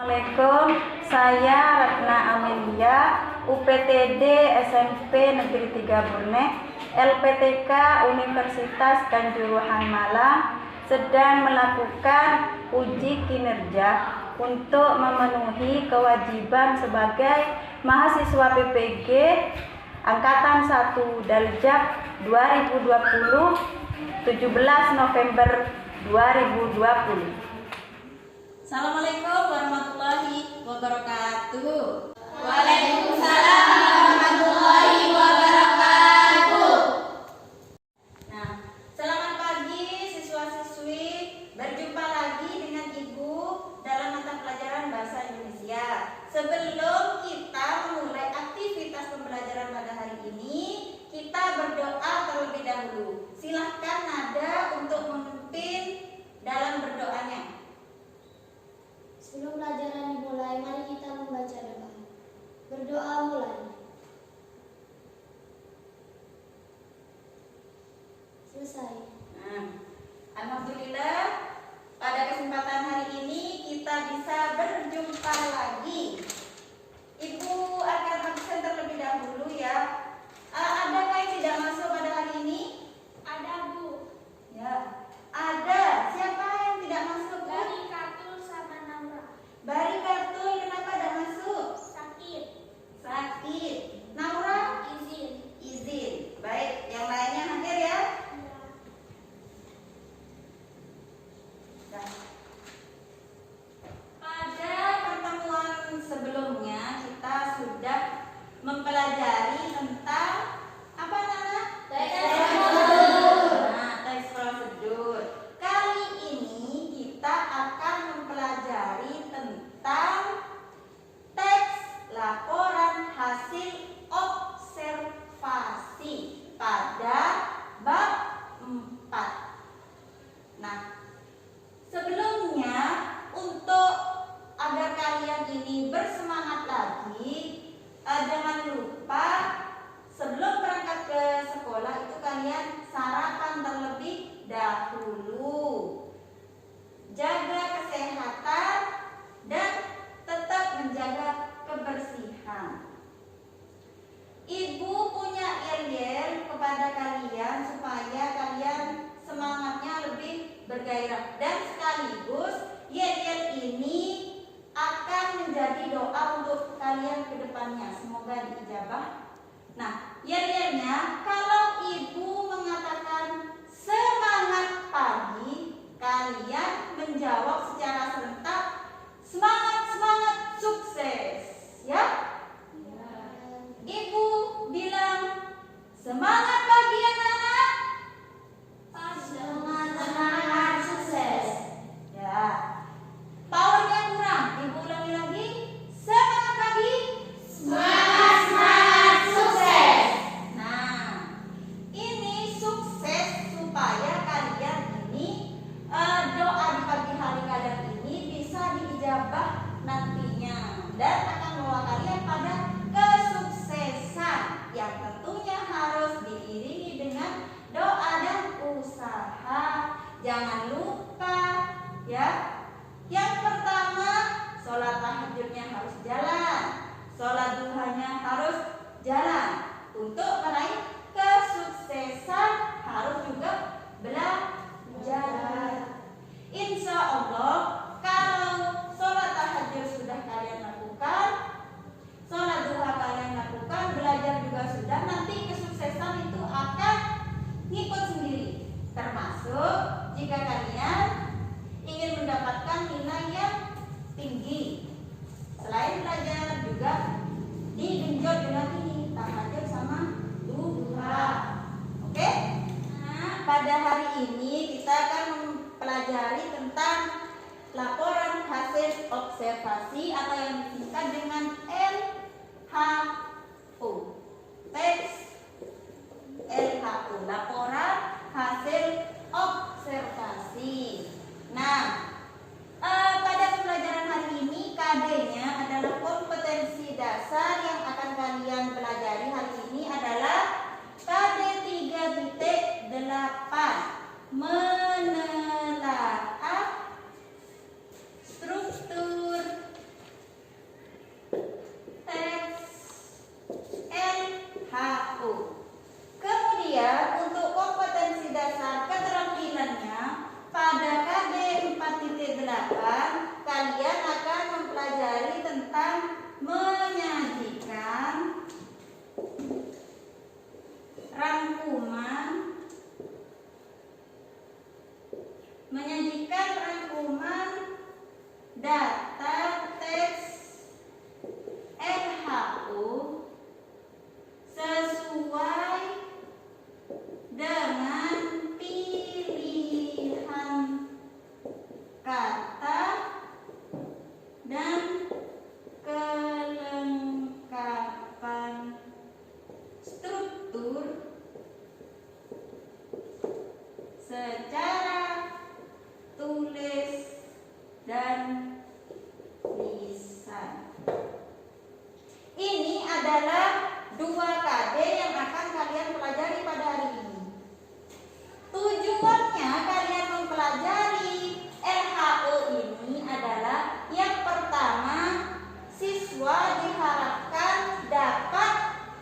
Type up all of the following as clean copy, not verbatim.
Assalamualaikum, saya Ratna Amelia, UPTD SMP Negeri 3 Bonek, LPTK Universitas Kanjuruhan Malang sedang melakukan uji kinerja untuk memenuhi kewajiban sebagai mahasiswa PPG Angkatan 1 Daljab 2020 17 November 2020. Assalamualaikum warahmatullahi wabarakatuh. Waalaikumsalam warahmatullahi wabarakatuh. Nah, selamat pagi siswa-siswi. Berjumpa lagi dengan Ibu dalam mata pelajaran Bahasa Indonesia. Sebelum kita memulai aktivitas pembelajaran pada hari ini, kita berdoa terlebih dahulu. Silahkan Nada untuk memimpin dalam berdoanya. Sebelum pelajaran dimulai, mari kita membaca doa. Berdoa mulai. Selesai. Alhamdulillah, pada kesempatan hari ini kita bisa berjumpa lagi. Ibu akan absen terlebih dahulu ya. Adakah yang tidak masuk pada hari ini? Ada, Bu. Ya, ada. Siapa yang tidak masuk, Bu? Bari Katul sama Namra. Bari Kartul, kenapa tidak masuk? Sakit. Sakit. Naura? Izin. Izin. Baik, yang lainnya hadir ya. Dah. Pada pertemuan sebelumnya kita sudah mempelajari tentang apa, Nana? Teks prosedur. Kali ini kita akan mempelajari tentang teks laporan hasil observasi pada bab 4. Nah, sebelumnya untuk agar kalian ini bersemangat lagi, jangan lupa sebelum berangkat ke sekolah itu kalian sarapan terlebih dahulu. Jaga kesehatan dan tetap menjaga kebersihan. Ibu punya yel-yel kepada kalian supaya kalian semangatnya lebih bergairah, dan sekaligus yel-yel ini akan menjadi doa untuk kalian ke depannya. Semoga diijabah. Nah, yel-yelnya kalau ibu mengatakan semangat pagi, kalian menjawab secara serentak semangat, semangat, sukses. Ya? Ibu bilang semangat pagi anak-anak. Semangat sukses. Ya. Powernya kurang. Ibu ulangi lagi. Semangat pagi. Semangat sukses. Nah, ini sukses supaya kalian ini doa di pagi hari kalian ini bisa diijabah nantinya dan akan membawa kalian pada kesuksesan yang tentunya harus diiringi dengan doa dan usaha. Jangan lupa ya. Yang pertama, sholat tahajudnya harus jalan, sholat duhanya harus jalan. Untuk meraih kesuksesan harus juga belajar. Insya Allah, kalau sholat tahajud sudah kalian lakukan, sholat duha kalian lakukan, belajar juga sudah, nanti kesuksesan itu akan ngikut sendiri. Termasuk jika kalian ingin mendapatkan nilai yang tinggi, selain belajar juga digenjot dengan ini tahajud sama duha. Oke? Nah, pada hari ini kita akan mempelajari tentang laporan hasil observasi atau yang disingkat dengan LHO. Teks LHO, laporan hasil observasi. Nah, pada pembelajaran hari ini KD-nya adalah kompetensi dasar. Yang akan kalian pelajari hari ini adalah KD 3.8, menelaah struktur rangkuman, menyajikan rangkuman data teks LHU sesuai dengan pilihan kata dan kelengkapan struktur secara tulis dan lisan. Ini adalah 2KD yang akan kalian pelajari pada hari ini. Tujuannya kalian mempelajari LHO ini adalah yang pertama, siswa diharapkan dapat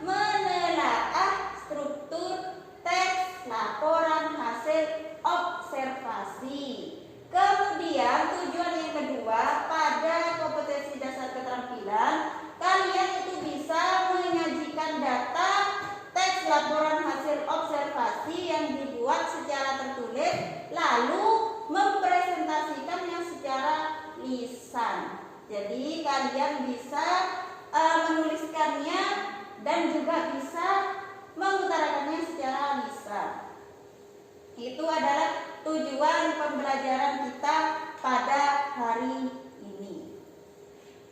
menelaah struktur teks laporan hasil observasi. Kemudian tujuan yang kedua, pada kompetensi dasar keterampilan kalian itu bisa menyajikan data teks laporan hasil observasi yang dibuat secara tertulis lalu mempresentasikannya secara lisan. Jadi kalian bisa menuliskannya dan juga bisa mengutarakannya secara lisan. Itu adalah tujuan pembelajaran kita pada hari ini.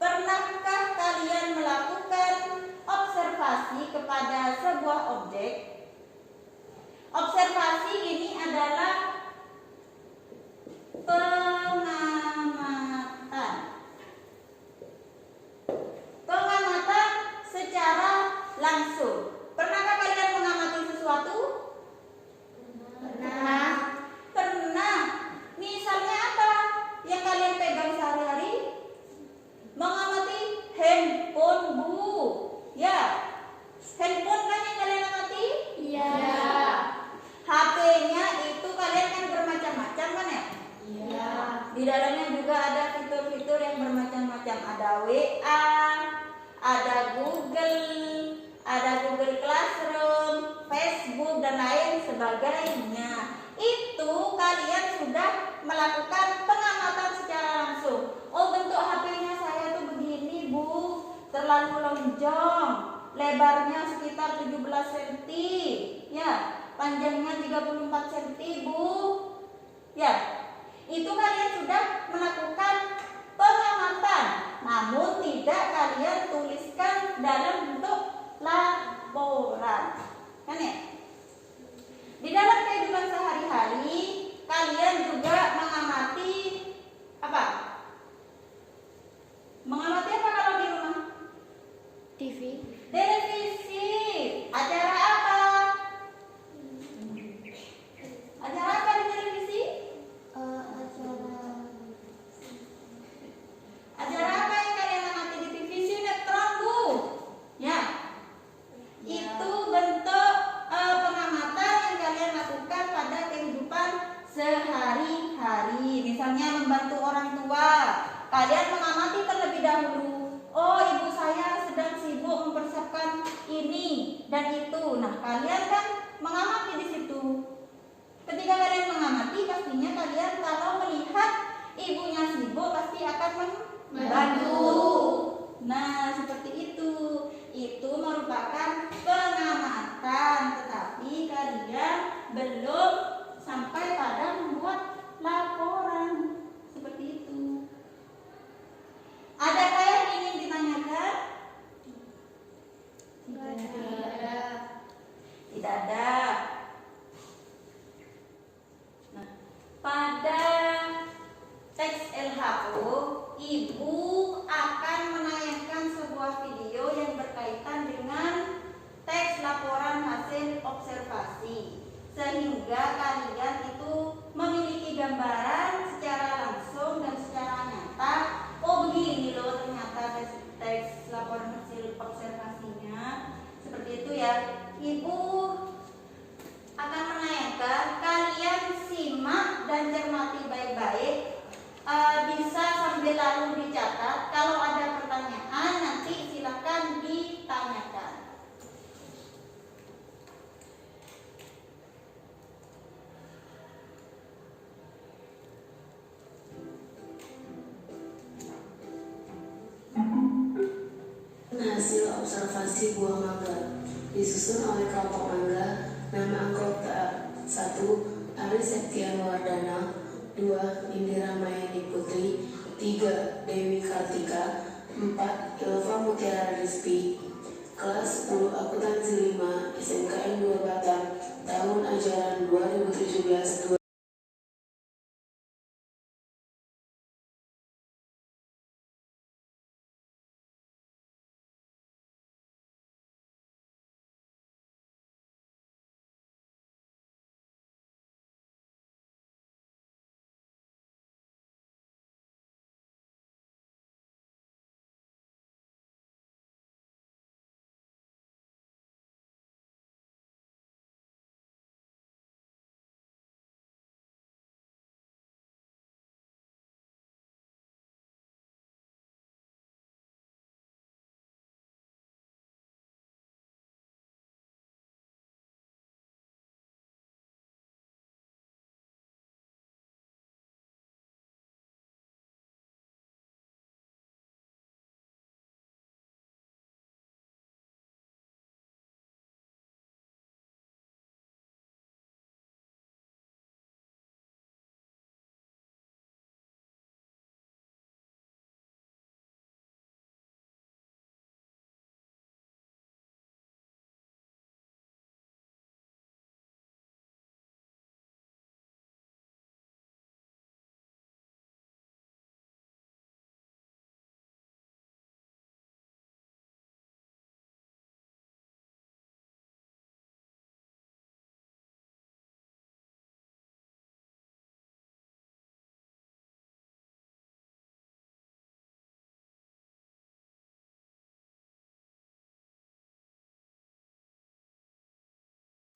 Pernahkah kalian melakukan observasi kepada sebuah objek? Observasi ini adalah pengamatan. Pengamatan secara langsung. Pernahkah kalian mengamati sesuatu? Pernah. Pernah. Misalnya apa yang kalian pegang sehari-hari? Mengamati handphone, Bu. Ya. Handphone kan yang kalian amati? Iya. HP-nya itu kalian kan bermacam-macam kan ya? Iya. Di dalamnya juga ada fitur-fitur yang bermacam-macam. Ada WA, ada Google Classroom, Facebook dan lain sebagainya. Itu kalian sudah melakukan pengamatan secara langsung. Oh, bentuk HP-nya saya tuh begini, Bu. Terlalu lonjong. Lebarnya sekitar 17 cm. Ya, panjangnya 34 cm, Bu. Ya. Itu kalian sudah melakukan pengamatan, namun tidak kalian tuliskan dalam bentuk laporan. Kan ya? Di dalam kehidupan sehari-hari kalian juga mengamati apa? Mengamati apa kalau di rumah? TV. Televisi. Acara apa? Acara apa di televisi? Acara apa yang kalian amati di TV? Sinetron, Bu. Ya. Itu bentuk pengamatan yang kalian lakukan pada kehidupan sehari-hari. Misalnya membantu orang tua. Kalian mengamati terlebih dahulu. Oh, ibu saya sedang sibuk mempersiapkan ini dan itu. Nah, kalian kan mengamati di situ. Ketika kalian mengamati, pastinya kalian kalau melihat ibunya sibuk pasti akan membantu. Nah, seperti itu. Itu merupakan pengamatan, tetapi kalian belum sampai pada membuat laporan. Seperti itu. Adakah yang ingin ditanyakan? Tidak ada. Nah, pada teks LHO, Ibu akan menayangkan sebuah video yang berkaitan dengan teks laporan hasil observasi, sehingga kalian itu memiliki gambaran secara langsung dan secara nyata. Oh, begini loh ternyata teks laporan hasil observasinya. Seperti itu ya. Ibu akan menayangkan, kalian simak dan cermati baik-baik. Bisa sambil lalu dicatat. Kalau ada pertanyaan nanti silakan ditanyakan. hasil observasi buah mangga. Disusun oleh kelompok mangga. Nama anggota: 1. Ari Septian Wardana, 2. Indira Mayani Putri, 3. Dewi Kartika, 4. Ilva Mutiara Rizky. Kelas 10 Akuntansi 5 SMKN 2 Batam, tahun ajaran 2017-2018.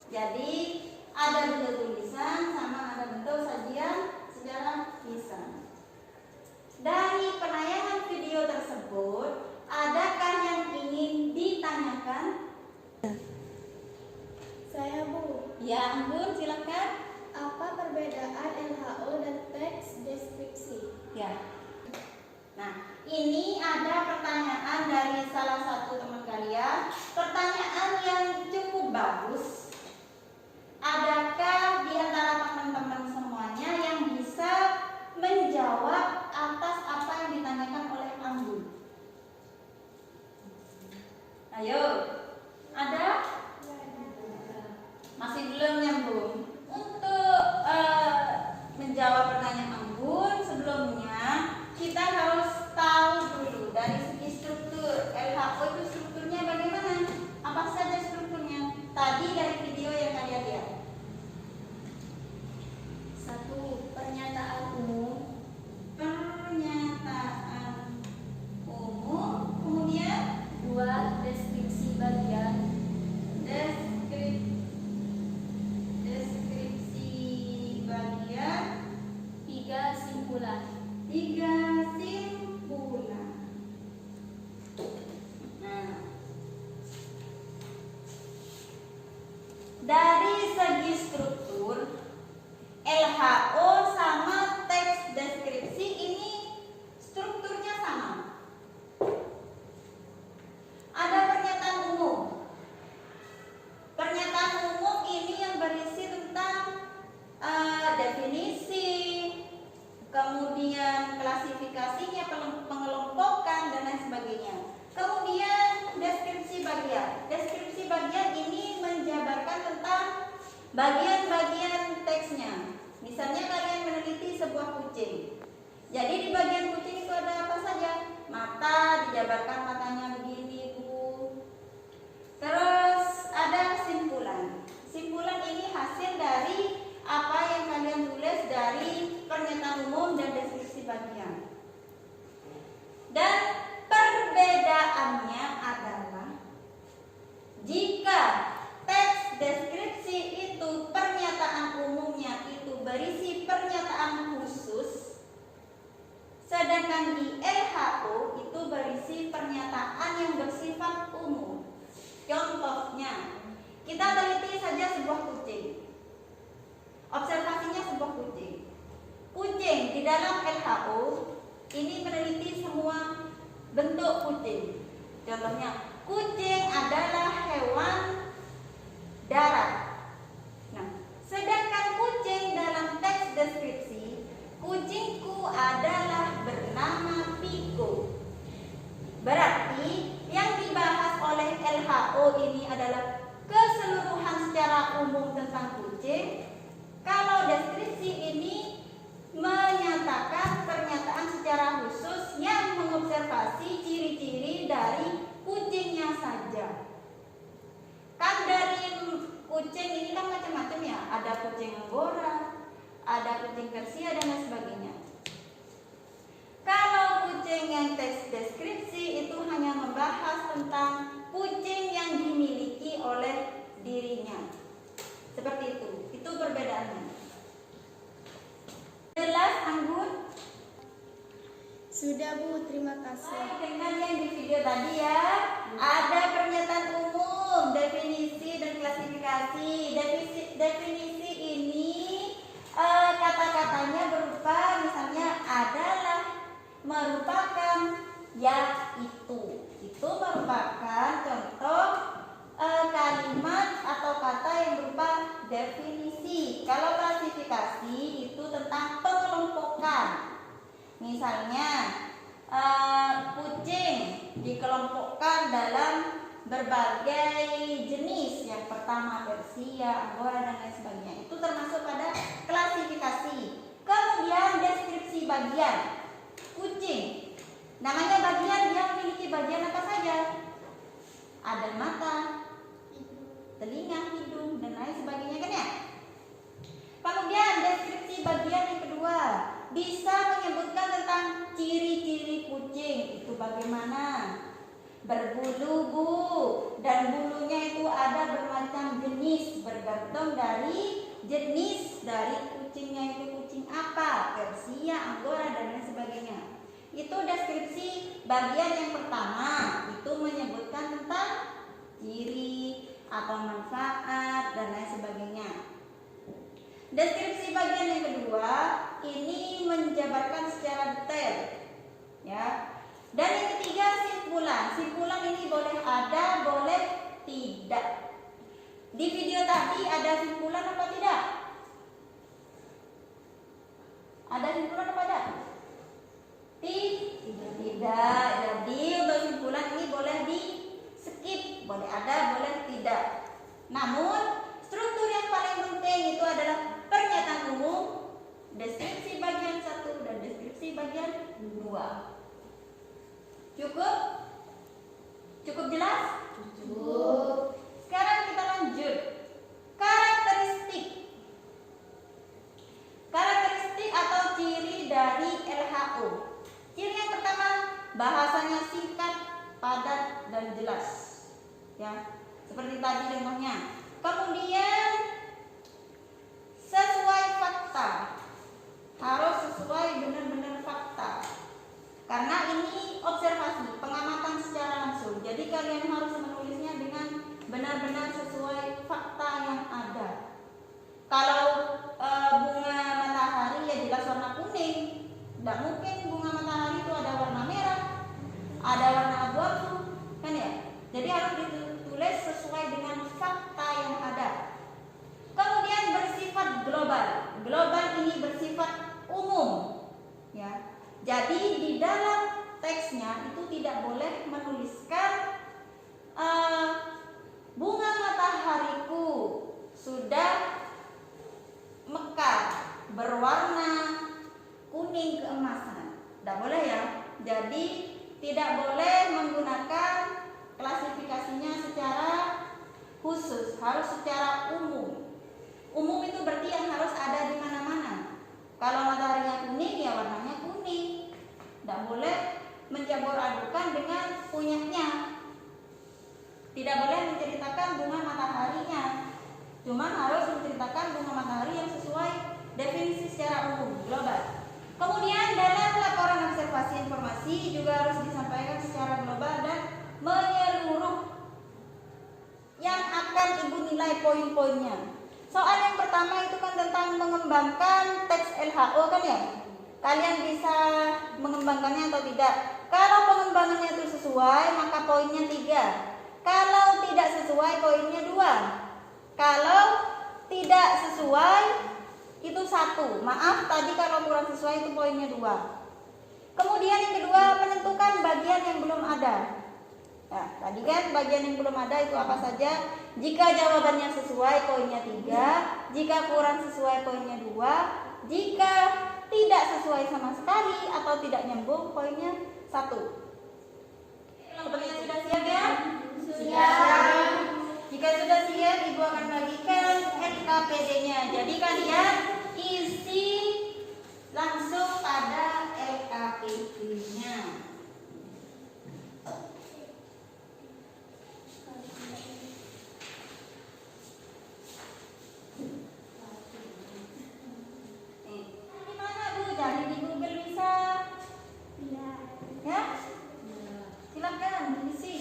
Jadi ada bentuk tulisan sama ada bentuk sajian secara lisan. Dari penayangan video tersebut, adakah yang ingin ditanyakan? Saya Bu, Ya, Anggun, silakan. apa perbedaan LHO dan teks deskripsi? Ya. Nah, ini ada pertanyaan dari salah satu teman kalian. Pertanyaan yang cukup bagus. Adakah di antara teman-teman semuanya yang bisa menjawab atas apa yang ditanyakan oleh Anggun? Ayo, ada? Masih belum nyambung. Untuk menjawab pertanyaan Anggun, sebelumnya kita harus tahu dulu dari segi struktur. LHO itu strukturnya bagaimana? Apa saja strukturnya? Tadi dari video yang kalian lihat. 1. Pernyataan umum. Pernyataan umum. Kemudian 2. Deskripsi bagian. deskripsi bagian. 3. Simpulan. 3. Simpulan. Nah, dari segi struktur, LHO sama teks deskripsi ini strukturnya sama. Ada pernyataan umum. Pernyataan umum ini yang berisi tentang definisi, kemudian klasifikasinya, pengelompokan dan lain sebagainya. Kemudian deskripsi bagian. Deskripsi bagian ini menjabarkan tentang bagian-bagian teksnya. Misalnya kalian meneliti sebuah kucing. Jadi di bagian kucing itu ada apa saja? Mata, dijabarkan matanya begini, Bu. Terus ada kesimpulan. Kesimpulan ini hasil dari apa yang kalian tulis dari pernyataan umum dan deskripsi bagian. Dan perbedaannya adalah jika teks deskripsi itu pernyataan umumnya itu berisi pernyataan khusus, sedangkan di LHO itu berisi pernyataan yang bersifat umum. Contohnya, kita teliti saja sebuah kucing. Observasinya sebuah kucing. Kucing di dalam LHO ini meneliti semua bentuk kucing. Contohnya, kucing adalah hewan darat. Nah, sedangkan kucing dalam teks deskripsi, kucingku adalah bernama Piko. Berarti yang dibahas oleh LHO ini adalah keseluruhan secara umum tentang kucing. Kalau deskripsi ini menyatakan pernyataan secara khusus yang mengobservasi ciri-ciri dari kucingnya saja. Kan dari kucing ini kan macam-macam ya, ada kucing Anggora, ada kucing Persia dan lain sebagainya. Kalau kucing yang teks deskripsi itu hanya membahas tentang kucing yang dimiliki oleh dirinya. Seperti itu perbedaannya. Jelas, Anggun? Sudah Bu, terima kasih. Dengan yang di video tadi ya, ada pernyataan umum, definisi dan klasifikasi. Definisi ini kata-katanya berupa misalnya adalah, merupakan, yaitu. Itu merupakan contoh kalimat atau kata yang berupa definisi. Kalau klasifikasi itu tentang pengelompokan. Misalnya kucing dikelompokkan dalam berbagai jenis. Yang pertama Persia, Anggora dan lain sebagainya. Itu termasuk pada klasifikasi. Kemudian deskripsi bagian kucing. Namanya bagian, dia memiliki bagian apa saja? Ada mata, telinga, hidung dan lain sebagainya kan ya. Kemudian deskripsi bagian yang kedua, bisa menyebutkan tentang ciri-ciri kucing. Itu bagaimana? Berbulu Bu, dan bulunya itu ada bermacam jenis, bergantung dari jenis dari kucingnya itu kucing apa, Persia, Anggora dan lain sebagainya. Itu deskripsi bagian yang pertama, itu menyebutkan tentang ciri atau manfaat dan lain sebagainya. Deskripsi bagian yang kedua ini menjabarkan secara detail, ya. Dan yang ketiga simpulan. Simpulan ini boleh ada, boleh tidak. Di video tadi ada simpulan apa tidak? Ada simpulan apa tidak? Tidak. Jadi untuk simpulan ini boleh di skip, boleh ada, boleh tidak. Namun struktur yang paling penting itu adalah pernyataan umum, deskripsi bagian 1 dan deskripsi bagian 2. Cukup? Cukup jelas? Cukup. Sekarang kita lanjut. Karakteristik. Karakteristik atau ciri dari LHO. Ciri yang pertama, bahasanya singkat, padat dan jelas. Ya, seperti tadi contohnya. Kemudian sesuai fakta. Harus sesuai benar-benar fakta. Karena ini observasi, pengamatan secara langsung. Jadi kalian harus menulisnya dengan benar-benar sesuai fakta yang ada. Kalau bunga matahari ya jelas warna kuning. Tidak mungkin bunga matahari itu ada warna merah, ada warna abu-abu, kan ya? Jadi harus ditulis sesuai dengan fakta yang ada. Kemudian bersifat global. Global ini bersifat umum, ya. Jadi di dalam teksnya itu tidak boleh menuliskan bunga matahariku sudah mekar berwarna kuning keemasan. Tidak boleh ya. Jadi tidak boleh menggunakan klasifikasinya secara khusus, harus secara umum. Umum itu berarti yang harus ada di mana-mana. Kalau mataharinya kuning ya warnanya kuning. Tidak boleh mencampur adukan dengan punyanya. Tidak boleh menceritakan bunga mataharinya. Cuma harus menceritakan bunga matahari yang sesuai definisi secara umum, global. Kemudian dalam laporan observasi informasi juga harus disampaikan secara global dan menyeluruh yang akan ibu nilai poin-poinnya. Soal yang pertama itu kan tentang mengembangkan teks LHO kan ya. Kalian bisa mengembangkannya atau tidak. Kalau pengembangannya itu sesuai maka poinnya 3. Kalau tidak sesuai poinnya 2. Kalau tidak sesuai itu 1. Maaf, tadi kalau kurang sesuai itu poinnya 2. Kemudian yang kedua, menentukan bagian yang belum ada. Nah, tadi kan bagian yang belum ada itu apa saja? Jika jawabannya sesuai poinnya 3, jika kurang sesuai poinnya 2, jika tidak sesuai sama sekali atau tidak nyambung poinnya 1. Sepertinya sudah siap ya? Siap. Jika sudah siap, Ibu akan bagikan LKPD-nya. Jadi kalian isi langsung pada LKPD-nya. Di mana Bu? Cari di Google bisa? Ya? Silakan diisi.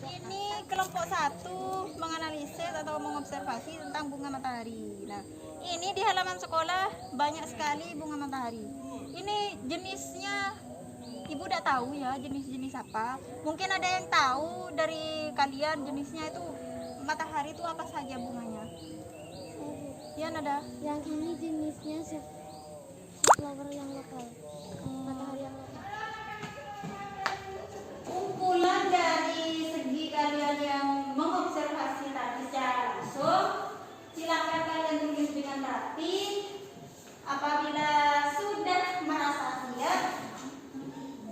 Ini kelompok 1 menganalisis atau mengobservasi tentang bunga matahari. Nah, ini di halaman sekolah banyak sekali bunga matahari. Ini jenisnya Ibu udah tahu ya jenis-jenis apa? Mungkin ada yang tahu dari kalian jenisnya itu matahari itu apa saja bunganya? Ya, Nada. Yang ini jenisnya flower yang lokal. Matahari yang lokal. Kumpulan dari segi kalian yang mengobservasi tadi secara langsung, silakan kalian tulis dengan rapi. Apabila sudah merasa siap,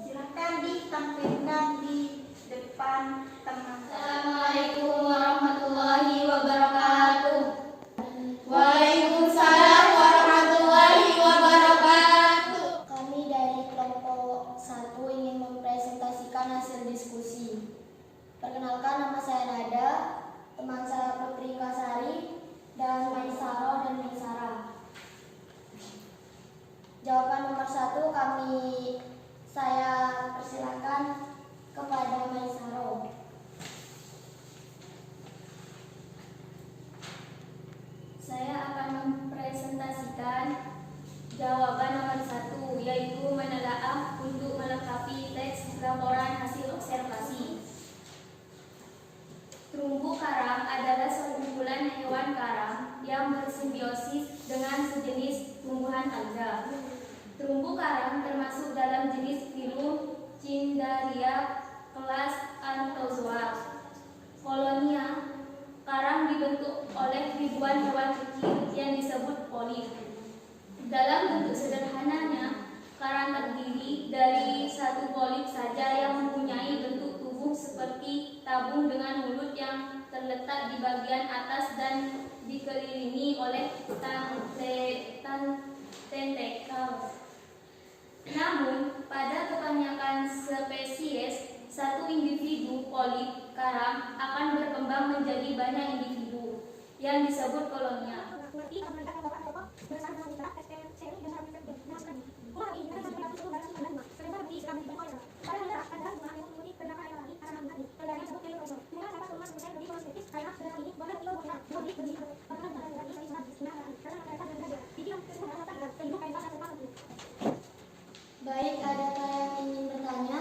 silakan ditampilkan di depan teman-teman. Assalamualaikum warahmatullahi wabarakatuh. Waalaikumsalam warahmatullahi wabarakatuh. Kami dari kelompok 1 ingin mempresentasikan hasil diskusi. Perkenalkan, nama saya Nada, teman saya Putri Kasari, dan Maisaro dan Maisara. Jawaban nomor 1 saya persilakan kepada Maisaro. Saya akan mempresentasikan jawaban nomor 1, yaitu menelaah untuk melengkapi teks laporan hasil observasi. Terumbu karang adalah sekumpulan hewan karang yang bersimbiosis dengan sejenis tumbuhan alga. Terumbu karang termasuk dalam jenis filum Cnidaria kelas Anthozoa. Kolonia karang dibentuk oleh ribuan hewan kecil yang disebut polip. Dalam bentuk sederhananya, karang terdiri dari satu polip saja yang mempunyai bentuk tubuh seperti tabung dengan mulut yang terletak di bagian atas dan dikelilingi oleh tentakel. Namun, pada kebanyakan spesies, satu individu polip karang akan berkembang menjadi banyak individu yang disebut kolonia. Baik, adakah yang ingin bertanya?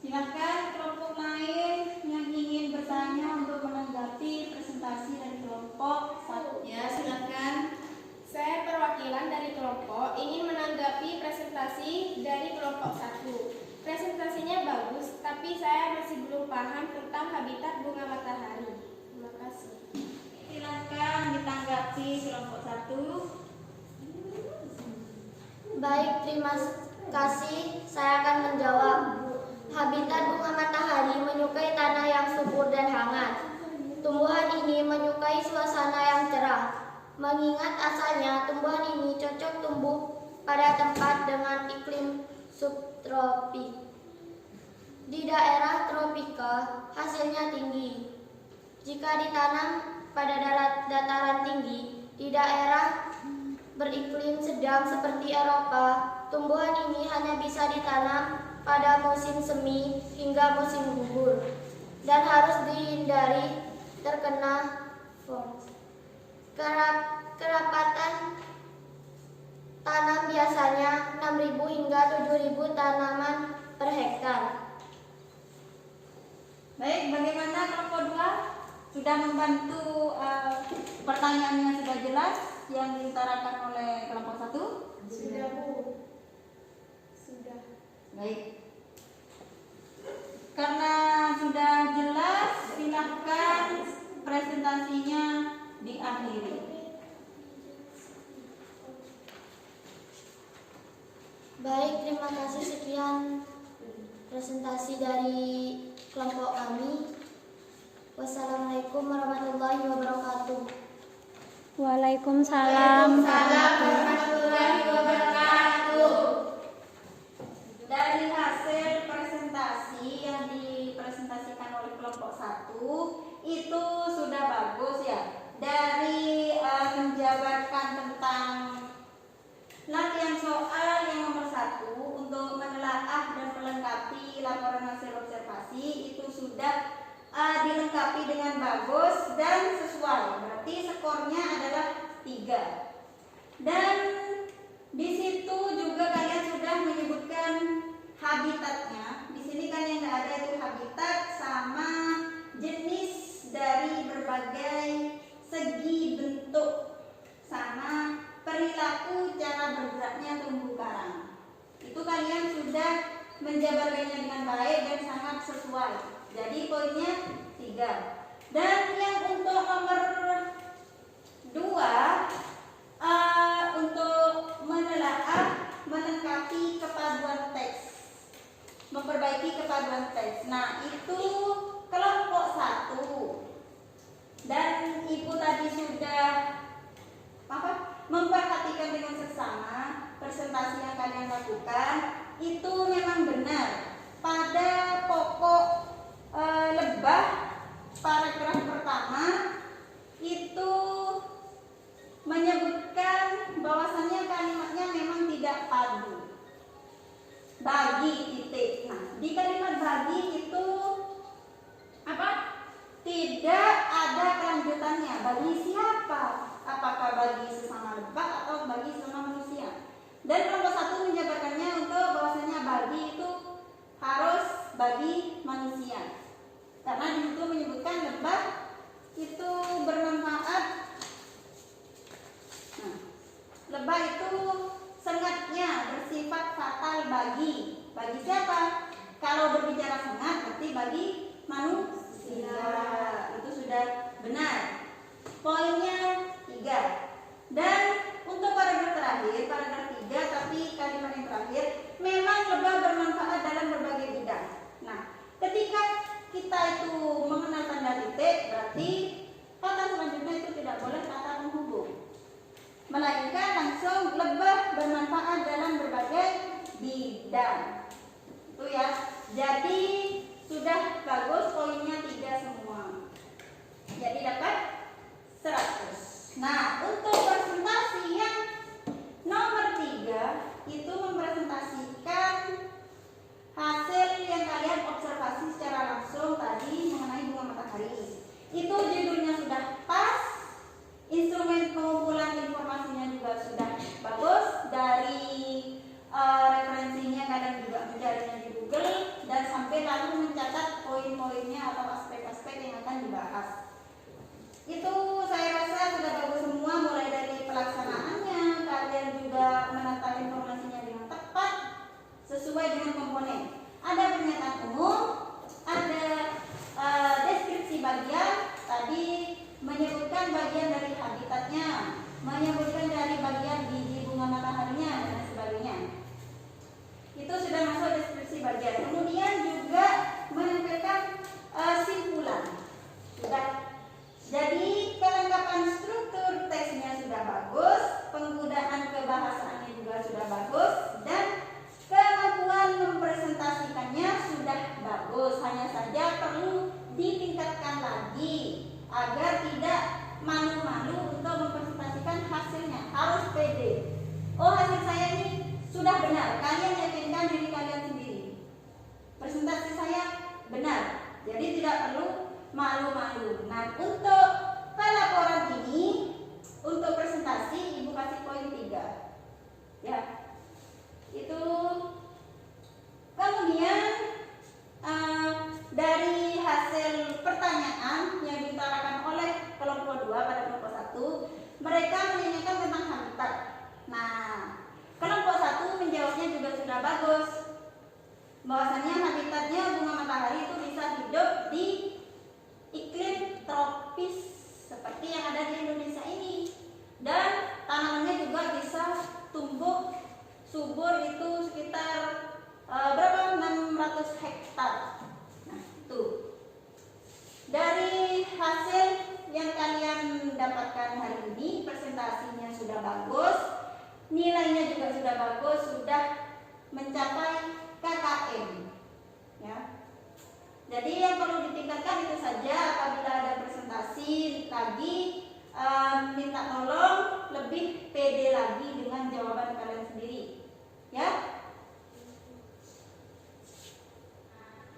Silakan kelompok lain yang ingin bertanya untuk menanggapi presentasi dari kelompok 1. Ya, silakan. Saya perwakilan dari kelompok ingin menanggapi presentasi dari kelompok 1. Presentasinya bagus, tapi saya masih belum paham tentang habitat bunga matahari. Terima kasih. Silakan ditanggapi kelompok 1. Baik, terima kasih. Saya akan menjawab. Habitat bunga matahari menyukai tanah yang subur dan hangat. Tumbuhan ini menyukai suasana yang cerah. Mengingat asalnya, tumbuhan ini cocok tumbuh pada tempat dengan iklim subtropik. Di daerah tropika hasilnya tinggi. Jika ditanam pada dataran tinggi, di daerah beriklim sedang seperti Eropa, tumbuhan ini hanya bisa ditanam pada musim semi hingga musim gugur dan harus dihindari terkena frost. Kerapatan tanam biasanya 6.000 hingga 7.000 tanaman per hektar. Baik, bagaimana kelompok 2? Sudah membantu pertanyaannya sudah jelas yang diutarakan oleh kelompok 1? Sudah, Bu. Sudah. Baik. Karena sudah jelas, silakan presentasinya diakhiri. Baik, terima kasih. Sekian presentasi dari kelompok kami. Wassalamualaikum warahmatullahi wabarakatuh. Waalaikumsalam. warahmatullahi wabarakatuh. Dari hasil presentasi yang dipresentasikan oleh kelompok 1 itu sudah bagus ya. Dari menjabarkan tentang latihan soal yang nomor 1 untuk menelaah dan melengkapi laporan hasil observasi itu sudah dilengkapi dengan bagus dan sesuai. Berarti skornya adalah 3. Dan di situ juga kalian sudah menyebutkan habitatnya. Di sini kan yang nggak ada itu habitat sama jenis dari berbagai segi bentuk sama perilaku cara bergeraknya terumbu karang. Itu kalian sudah menjabarkannya dengan baik dan sangat sesuai. Jadi poinnya 3. Dan yang untuk nomor 2 untuk menelaah melengkapi kepaduan teks, memperbaiki kepaduan teks. Nah, itu kelompok 1. Dan Ibu tadi sudah memperhatikan dengan seksama presentasi yang kalian lakukan itu memang benar. Pada pokok lebah paragraf pertama itu menyebutkan bahwasannya kalimatnya memang tidak padu. Bagi titik. Nah, di kalimat bagi itu apa? Tidak ada kelanjutannya. Bagi siapa? Apakah bagi sesama lebah atau bagi sesama manusia? Dan kelompok 1 menjabarkannya untuk bahwasanya bagi itu harus bagi manusia. Karena di situ menyebutkan lebah itu bermanfaat. Nah, lebah itu sengatnya bersifat fatal bagi siapa? Kalau berbicara sengat berarti bagi manusia. Itu sudah benar. Poinnya 3. Dan untuk paragraf terakhir, paragraf 3 tapi kalimat yang terakhir, memang lebah bermanfaat dalam berbagai bidang. Nah, ketika kita itu mengenal tanda titik, berarti kata selanjutnya itu tidak boleh kata penghubung, melainkan langsung lebah bermanfaat dalam berbagai bidang. Itu ya. Jadi sudah bagus, poinnya 3 semua. Jadi dapat 100. Nah, untuk presentasi yang nomor 3 itu mempresentasikan hasil yang kalian observasi secara langsung tadi mengenai bunga matahari. Itu judulnya sudah pas, instrumen pengumpulan informasinya juga sudah bagus, dari referensinya kalian juga mencarinya di Google dan sampai lalu mencatat poin-poinnya atau aspek-aspek yang akan dibahas. Itu saya rasa sudah bagus semua, mulai dari pelaksanaannya, kalian juga menata informasinya dengan tepat sesuai dengan komponen. Ada pernyataan umum, ada deskripsi bagian, tadi menyebutkan bagian dari habitatnya, menyebutkan dari bagian biji bunga mataharinya dan sebagainya. Itu sudah masuk deskripsi bagian. Kemudian juga menampilkan simpulan. Sudah. Jadi kelengkapan struktur teksnya sudah bagus, penggunaan kebahasaannya juga sudah bagus, dan kemampuan mempresentasikannya sudah bagus. benar, kalian yakinkan diri kalian sendiri. Presentasi saya benar, jadi tidak perlu malu-malu. Nah, untuk pelaporan ini, untuk presentasi Ibu kasih poin 3. Ya. Itu kemudian dari hasil pertanyaan yang diutarakan oleh kelompok 2 pada kelompok 1, mereka menanyakan tentang habitat. Nah, kelompok 1 menjawabnya juga sudah bagus. Bahwasanya habitatnya bunga matahari itu bisa hidup di iklim tropis seperti yang ada di Indonesia ini. Dan tanamannya juga bisa tumbuh subur itu sekitar berapa? 600 hektar. Nah, itu. Dari hasil yang kalian dapatkan hari ini, presentasinya sudah bagus, nilainya juga sudah bagus, sudah mencapai KKM. Ya. Jadi yang perlu ditingkatkan itu saja. Apabila ada presentasi lagi, minta tolong lebih pede lagi dengan jawaban kalian sendiri. Ya.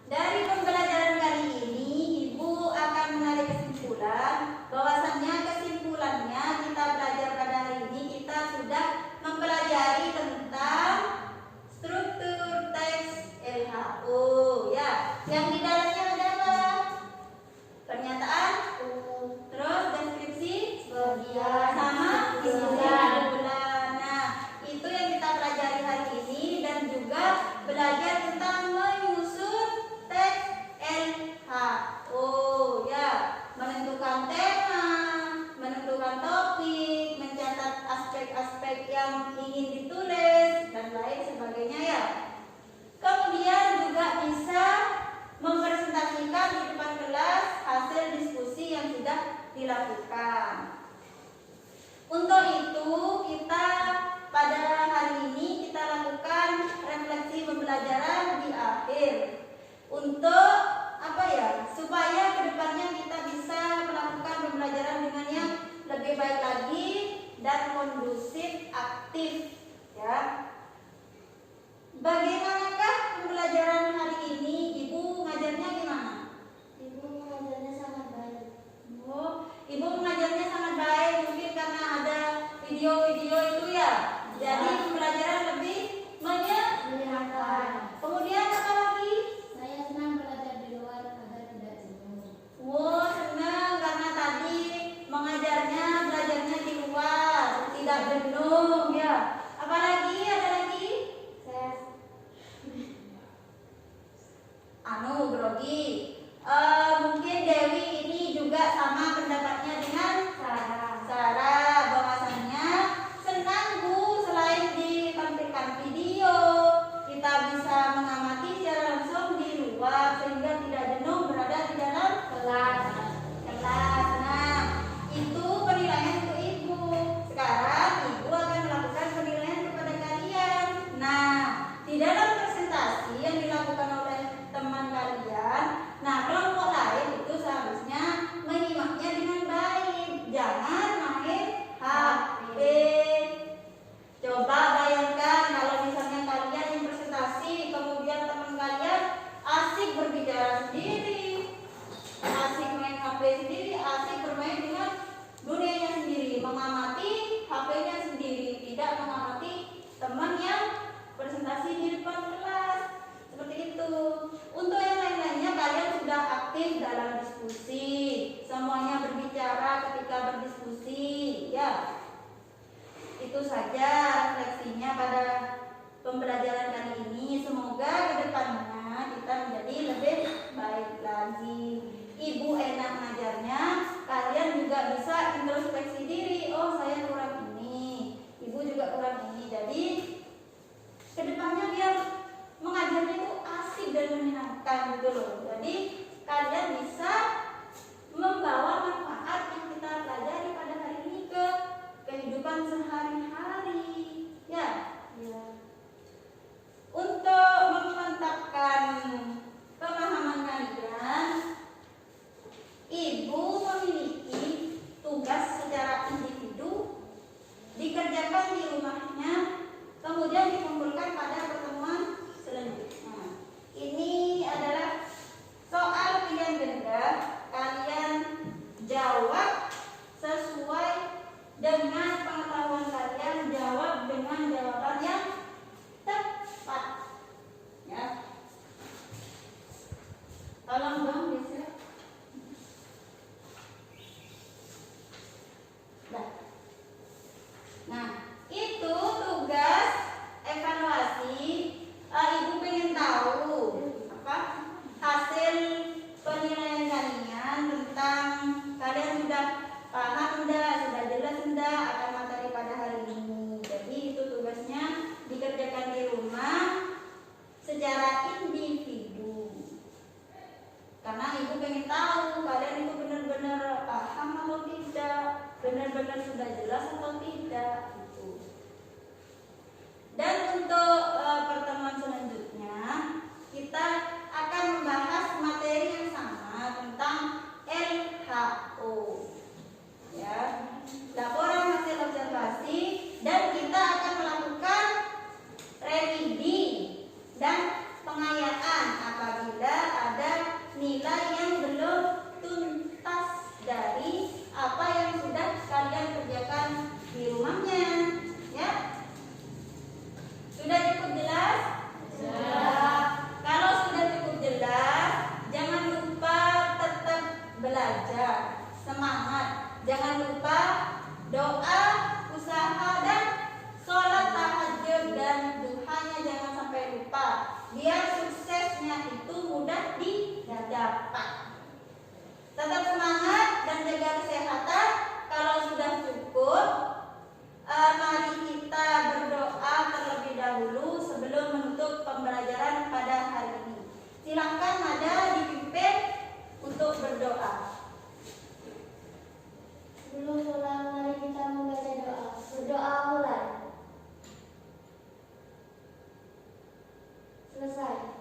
Dari pembelajaran kali ini, Ibu akan menarik kesimpulan bahwasannya kesimpulannya kita belajar pada hari ini, kita sudah mempelajari tentang struktur teks LHO. Ya, yang di dalamnya ada apa? Pernyataan, terus deskripsi, sama kesimpulan. Nah, itu yang kita pelajari hari ini, dan juga belajar tentang menyusun teks LHO. Ya, menentukan tema, menentukan topik, mencatat aspek-aspek yang ingin ditulis, dan lain sebagainya ya. Kemudian juga bisa mempresentasikan di depan kelas hasil diskusi yang sudah dilakukan. Untuk itu kita pada hari ini kita lakukan refleksi pembelajaran di akhir. Untuk apa ya? Supaya kedepannya kita bisa melakukan pembelajaran dengan yang lebih baik lagi dan kondusif, aktif. Ya. Bagaimanakah pembelajaran hari ini? Ibu ngajarnya gimana? Ibu mengajarnya sangat baik. Oh, Ibu mengajarnya sangat baik, mungkin karena ada video-video itu ya. Jadi pembelajaran lebih menyenangkan. Kemudian apa lagi? Saya senang belajar di luar agar tidak jenuh. Wow, senang karena tadi mengajarnya, belajarnya di luar, tidak jenuh ya. Apalagi? Ada lagi? Grogi. Mungkin Dewi ini juga sama pendapatnya dengan Sarah, bahwasannya senang Bu, selain ditampilkan video, kita bisa mengamati secara langsung di luar sehingga tidak jenuh berada di dalam kelas. Nah, itu penilaian untuk Ibu. Sekarang Ibu akan melakukan penilaian kepada kalian. Nah, di dalam presentasi yang dilakukan oleh teman kalian, nah kelompok lain itu seharusnya menyimaknya dengan baik, jangan main HP. Coba bayangkan kalau misalnya kalian yang presentasi, kemudian teman kalian asik berbicara sendiri, asik main HP sendiri, asik bermain dengan dunianya sendiri, mengamati HP-nya sendiri, tidak mengamati teman yang presentasi di depan kelas. Seperti itu. Untuk yang lain-lainnya kalian sudah aktif dalam diskusi, semuanya berbicara ketika berdiskusi, ya. Itu saja refleksinya pada pembelajaran kali ini. Semoga kedepannya kita menjadi lebih baik lagi. Ibu enak ngajarnya, kalian juga bisa introspeksi diri. Oh, saya kurang ini, Ibu juga kurang ini. Jadi kedepannya biar mengajarnya itu asik dan menyenangkan gitu loh. Jadi kalian bisa membawa manfaat yang kita pelajari pada hari ini ke kehidupan sehari-hari. Ya. Untuk memantapkan pemahaman kalian, Ibu memiliki tugas secara individu dikerjakan di rumahnya, kemudian dikumpulkan pada pembelajaran pada hari ini. Silakan Nada dipimpin untuk berdoa. Sebelum mulai, mari kita membaca doa. Berdoa mulai. Selesai.